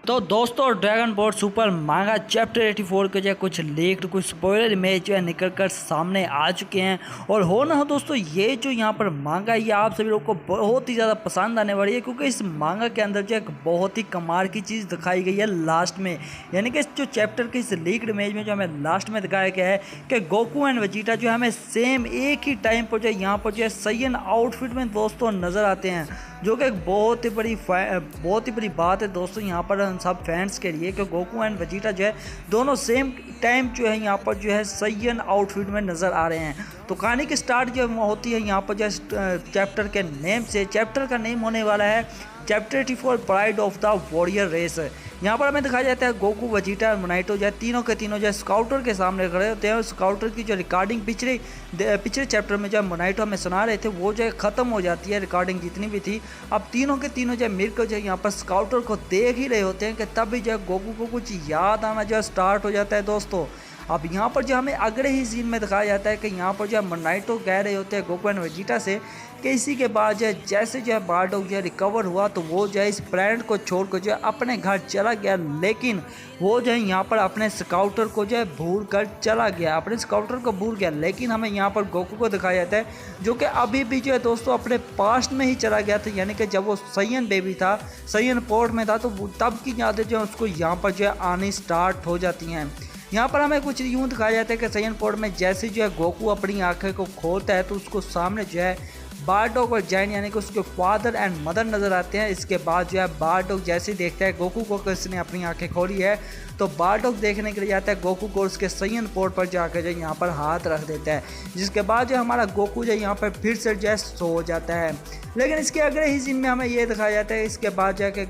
तो दोस्तों dragon ball super मांगा चैप्टर 84 के जो कुछ लीक्ड कुछ स्पॉइलर इमेज जो है निकल कर सामने आ चुके हैं। और हो ना हो दोस्तों, ये जो यहाँ पर मांगा ये आप सभी लोगों को बहुत ही ज़्यादा पसंद आने वाली है, क्योंकि इस मांगा के अंदर जो एक बहुत ही कमाल की चीज़ दिखाई गई है लास्ट में। यानी कि इस जो चैप्टर की इस लीक्ड इमेज में जो हमें लास्ट में दिखाया गया है कि गोकू एंड वेजिटा जो हमें सेम एक ही टाइम पर जो है यहाँ पर जो है सैयन आउटफिट में दोस्तों नज़र आते हैं, जो कि एक बहुत ही बड़ी बात है दोस्तों यहाँ पर हम सब फैंस के लिए कि गोकू एंड वेजिटा जो है दोनों सेम टाइम जो है यहाँ पर जो है सैयन आउटफिट में नज़र आ रहे हैं। तो कहानी की स्टार्ट जो होती है यहाँ पर जो है चैप्टर के नेम से। चैप्टर का नेम होने वाला है chapter 84 pride of the warrior race. यहाँ पर हमें दिखाया जाता है गोकू वेजिटा और मोनाटो जो है तीनों के तीनों जो है स्काउटर के सामने खड़े होते हैं। स्काउटर की जो रिकॉर्डिंग पिछले चैप्टर में जो मोनाटो हमें सुना रहे थे वो जो है ख़त्म हो जाती है, रिकॉर्डिंग जितनी भी थी। अब तीनों के तीनों जो है मिलकर जो है यहाँ पर स्काउटर को देख ही रहे होते हैं कि तब भी जो है गोकू को कुछ याद आना जो है स्टार्ट हो जाता है दोस्तों। अब यहाँ पर जो हमें अगले ही सीन में दिखाया जाता है कि यहाँ पर जो है मोनाटो कह रहे होते हैं गोकू एंड वेजिटा से कि इसी के बाद जो है जैसे जो है बारडॉग जो है रिकवर हुआ तो वो जो है इस प्लैनेट को छोड़कर जो है अपने घर चला गया, लेकिन वो जो है यहाँ पर अपने स्काउटर को जो है भूल कर चला गया, अपने स्काउटर को भूल गया। लेकिन हमें यहाँ पर गोकू को दिखाया जाता है जो कि अभी भी जो है दोस्तों अपने पास्ट में ही चला गया था, यानी कि जब वो सैयन बेबी था, सैयन पोर्ट में था, तो तब की यादें जो है उसको यहाँ पर जो है आनी स्टार्ट हो जाती हैं। यहाँ पर हमें कुछ यूँ दिखाया जाता है कि सैयन पोर्ट में जैसे जो है गोकू अपनी आंखें को खोलता है तो उसको सामने जो है बारडॉग और जैन यानी कि उसके फादर एंड मदर नज़र आते हैं। इसके बाद जो है बारडॉग जैसे ही देखता है गोकू को किसने अपनी आंखें खोली है तो बारडॉग देखने के लिए जाता है गोकू को, उसके सैयन पोर्ट पर जाकर जो यहाँ पर हाथ रख देता है, जिसके बाद जो हमारा गोकू जो यहाँ पर फिर से जो है सो जाता है। लेकिन इसके अगले ही सीन में हमें ये दिखाया जाता है इसके बाद जाके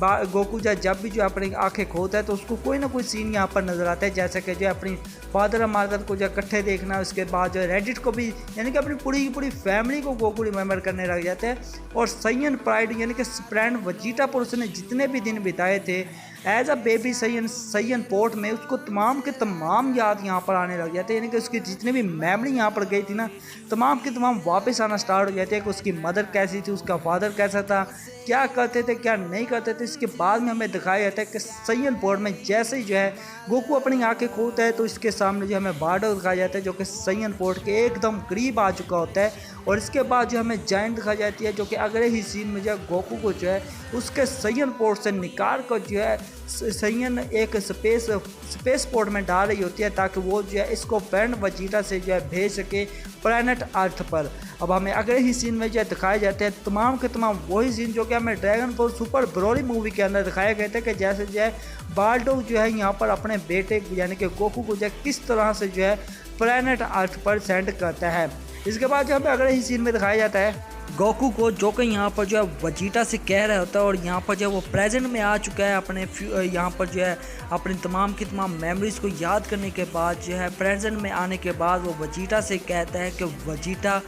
गोकू जब भी जो अपनी आंखें खोलता है तो उसको कोई ना कोई सीन यहाँ पर नज़र आता है, जैसे कि जो अपनी फादर और मदर को जो इकट्ठे देखना। उसके बाद जो रेडिट को भी यानी कि अपनी पूरी फैमिली को गोकू रिमेंबर करने लग जाते हैं। और सैयन प्राइड यानी कि फ्रेंड वेजिटा पर उसने जितने भी दिन बिताए थे as a baby Saiyan port में, उसको तमाम के तमाम याद यहाँ पर आने लग जाते हैं, यानी कि उसकी जितनी भी मेमोरी यहाँ पर गई थी ना तमाम के तमाम वापस आना स्टार्ट हो जाते हैं कि उसकी मदर कैसी थी, उसका फादर कैसा था, क्या करते थे क्या नहीं करते थे। इसके बाद में हमें दिखाया जाता है कि सैयन पोर्ट में जैसे ही जो है गोकू अपनी आंखें खोलता है तो इसके सामने जो हमें बारडॉग दिखाया जाता है जो कि सैयन पोर्ट के एकदम करीब आ चुका होता है। और इसके बाद जो हमें जायंट दिखाई जाती है जो कि अगले ही सीन में जो है गोकू को जो है उसके सैयन पोर्ट से निकाल कर जो है सैयन एक स्पेस पोर्ट में डाल रही होती है ताकि वो जो है इसको फ्रेंड वेजिटा से जो है भेज सके प्लैनेट अर्थ पर। अब हमें अगले ही सीन में जो है दिखाए जाते हैं तमाम के तमाम वही सीन जो कि हमें dragon ball super Broly movie के अंदर दिखाया गया था कि जैसे जो है बारडॉग जो है यहाँ पर अपने बेटे यानी कि गोकू को जो है किस तरह से जो है प्लैनेट अर्थ पर सेंड करता है। इसके बाद जो हमें अगले ही सीन में दिखाया जाता है गोकू को जो कि यहाँ पर जो है वेजिटा से कह रहा होता है और यहाँ पर जो है वो प्रेजेंट में आ चुका है अपने यहाँ पर जो है अपनी तमाम की तमाम मेमोरीज़ को याद करने के बाद जो है प्रेजेंट में आने के बाद वो वेजिटा से कहता है कि वेजिटा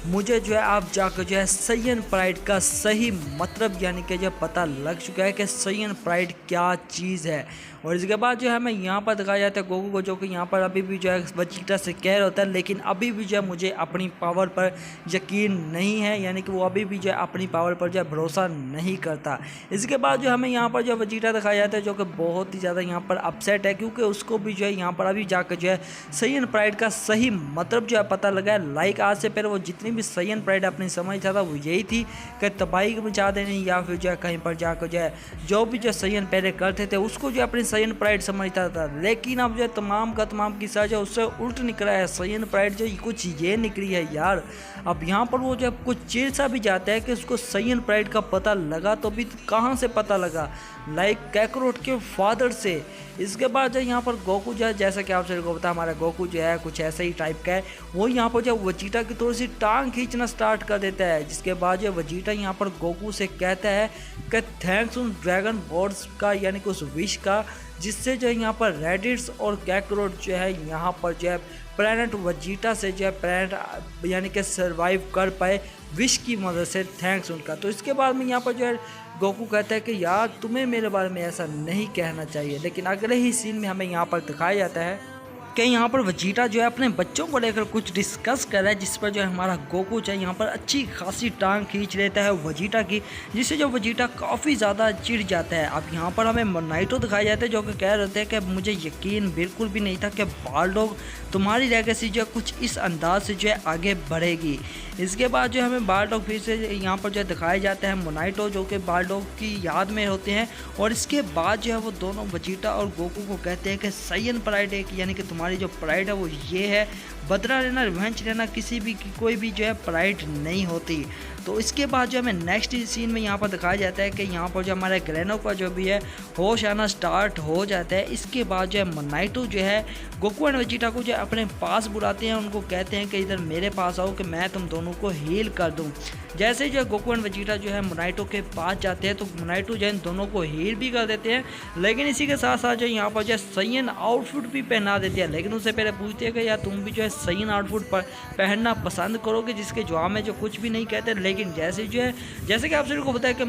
मुझे जो है आप जाकर जो है सैयन प्राइड का सही मतलब यानी कि जो पता लग चुका है कि सैयन प्राइड क्या चीज़ है। और इसके बाद जो है हमें यहाँ पर दिखाया जाता है गोकू को जो कि यहाँ पर अभी भी जो है वेजिटा से कह रहा होता है, लेकिन अभी भी जो है मुझे अपनी पावर पर यकीन नहीं है, यानी कि वो अभी भी जो है अपनी पावर पर जो है भरोसा नहीं करता। इसके बाद जो हमें यहाँ पर जो वेजिटा दिखाया जाता है जो कि बहुत ही ज़्यादा यहाँ पर अपसेट है, क्योंकि उसको भी जो है यहाँ पर अभी जाकर जो है सैयन प्राइड का सही मतलब जो है पता लगा है। लाइक आज से पहले वो जितनी भी सैयन प्राइड अपनी समझता था वो यही थी कि तबाही मचा देनी या फिर जो है कहीं पर जाकर जो है जो भी जो सैयन पहले करते थे उसको जो अपनी सैयन प्राइड समझता था। लेकिन अब जो है तमाम का तमाम किस्सा जो उससे उल्ट निकला है, सैयन प्राइड जो कुछ ये निकली है यार। अब यहाँ पर वो जब कुछ चीर सा भी जाता है कि उसको सैयन प्राइड का पता लगा तो भी कहाँ से पता लगा, लाइक कैकरोट के फादर से। इसके बाद जो यहाँ पर गोकू जो है जैसा कि आप सभी को पता हमारा गोकू जो है कुछ ऐसा ही टाइप का है, वो यहाँ पर जो वेजिटा की थोड़ी सी टांग खींचना स्टार्ट कर देता है, जिसके बाद जो वेजिटा यहाँ पर गोकू से कहता है कि थैंक्स उन ड्रैगन बॉल्स का यानी कि उस विश का, जिससे जो है यहाँ पर रेडिट्स और कैकरोट जो है यहाँ पर जो है प्लैनेट वेजिटा से जो है प्लैनेट यानी कि सर्वाइव कर पाए विश की मदद से, थैंक्स उनका। तो इसके बाद में यहाँ पर जो है गोकू कहता है कि यार तुम्हें मेरे बारे में ऐसा नहीं कहना चाहिए। लेकिन अगले ही सीन में हमें यहाँ पर दिखाया जाता है कि यहाँ पर वजीटा जो है अपने बच्चों को लेकर कुछ डिस्कस कर रहा है, जिस पर जो है हमारा गोकू जो है यहाँ पर अच्छी खासी टांग खींच लेता है वजीटा की, जिससे जो वजीटा काफ़ी ज़्यादा चिढ़ जाता है। अब यहाँ पर हमें नाइटो दिखाया जाता है जो कि कह रहे थे कि मुझे यकीन बिल्कुल भी नहीं था कि बारडॉग तुम्हारी लेगेसी जो है कुछ इस अंदाज से जो है आगे बढ़ेगी। इसके बाद जो हमें बारडॉग फिर से यहाँ पर जो है दिखाया जाता है मोनाइटो जो कि बारडॉग की याद में होते हैं, और इसके बाद जो है वो दोनों वजीटा और गोकू को कहते हैं कि साइयन प्राइड है, यानी कि तुम्हारी जो प्राइड है वो ये है, बदला लेना, रिवेंज लेना, किसी भी की कोई भी जो है प्राइड नहीं होती। तो इसके बाद जो हमें नेक्स्ट सीन में यहाँ पर दिखाया जाता है कि यहाँ पर जो हमारे ग्रेनो का जो भी है होश आना स्टार्ट हो जाता है। इसके बाद जो है मोनाइटो जो है गोकू एंड वजीटा को जो अपने पास बुलाते हैं, उनको कहते हैं कि इधर मेरे पास आओ कि मैं तुम दोनों को हील कर दूं। जैसे जो है गोकू एंड वजीटा जो है मोनाइटो के पास जाते हैं तो मोनाइटो जो है इन दोनों को हील भी कर देते हैं, लेकिन इसी के साथ साथ जो यहाँ पर जो है साइयन आउटफिट भी पहना देते हैं। लेकिन उससे पहले पूछते हैं कि यार तुम भी जो है साइयन आउटफिट पहनना पसंद करोगे, जिसके जवाब में जो कुछ भी नहीं कहते। लेकिन जैसे कि आप सभी को पता है कि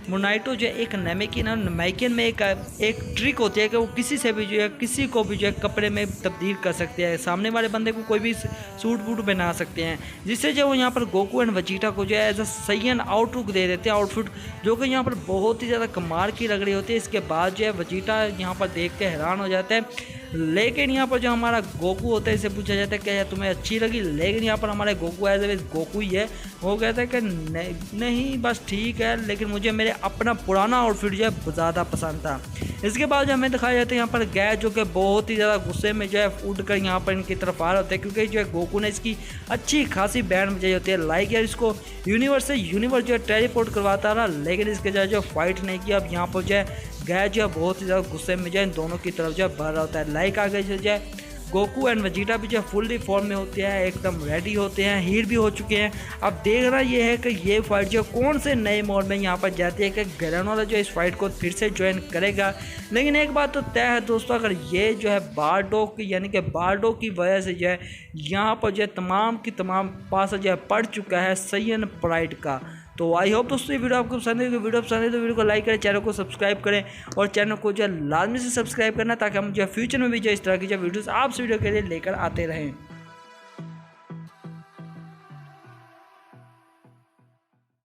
मोनाइटो जो है एक नैमेकिन में एक ट्रिक होती है कि वो किसी से भी जो है किसी को भी जो है कपड़े में तब्दील कर सकते हैं, सामने वाले बंदे को कोई भी सूट बूट पहना सकते हैं, जिससे जो यहाँ पर गोकू एंड वजीटा को जो है एज अ साइयन आउटलुक दे देते हैं आउटफिट, जो कि यहाँ पर बहुत ही ज़्यादा कमाल की लग रही होती है। इसके बाद जो है वजीटा यहाँ पर देख के हैरान हो जाता है, लेकिन यहाँ पर जो हमारा गोकू होता है इसे पूछा जाता है कि यार तुम्हें अच्छी लगी, लेकिन यहाँ पर हमारे गोकू एज ए गोकू ही है, वो कहता है कि नहीं बस ठीक है, लेकिन मुझे मेरे अपना पुराना आउटफिट जो है ज़्यादा पसंद था। इसके बाद जो हमें दिखाया जाता है यहाँ पर गैस जो कि बहुत ही ज़्यादा गुस्से में जो है उड़ कर यहाँ पर इनकी तरफ आ रहे होते हैं, क्योंकि जो है गोकू ने इसकी अच्छी खासी बैंड बजाई होती है, लाइक यार इसको यूनिवर्स से यूनिवर्स जो है टेलीपोर्ट करवाता रहा, लेकिन इसके जो फाइट नहीं किया। अब यहाँ पर जो है गैस जो है बहुत ही ज़्यादा गुस्से में जो है इन दोनों की तरफ जो है बढ़ रहा होता है। लाइक आगे जो है गोकू एंड वजीटा भी जो है फुल्ली फॉर्म में होते हैं, एकदम रेडी होते हैं, हील भी हो चुके हैं। अब देखना ये है कि ये फाइट जो कौन से नए मोड में यहाँ पर जाती है कि ग्रेनोला जो इस फाइट को फिर से ज्वाइन करेगा। लेकिन एक बात तो तय है दोस्तों, अगर ये जो है बारडॉग यानी कि बारडॉग की वजह से जो है यहाँ पर जो है तमाम की तमाम पास जो है पड़ चुका है साइयन प्राइड का। तो आई होप दोस्तों ये वीडियो आपको पसंद है। वीडियो पसंद है तो वीडियो को लाइक करें, चैनल को सब्सक्राइब करें, और चैनल को जो है लाजमी से सब्सक्राइब करना, ताकि हम जो फ्यूचर में भी जो इस तरह की जो वीडियोस आप वीडियो के लिए लेकर आते रहें।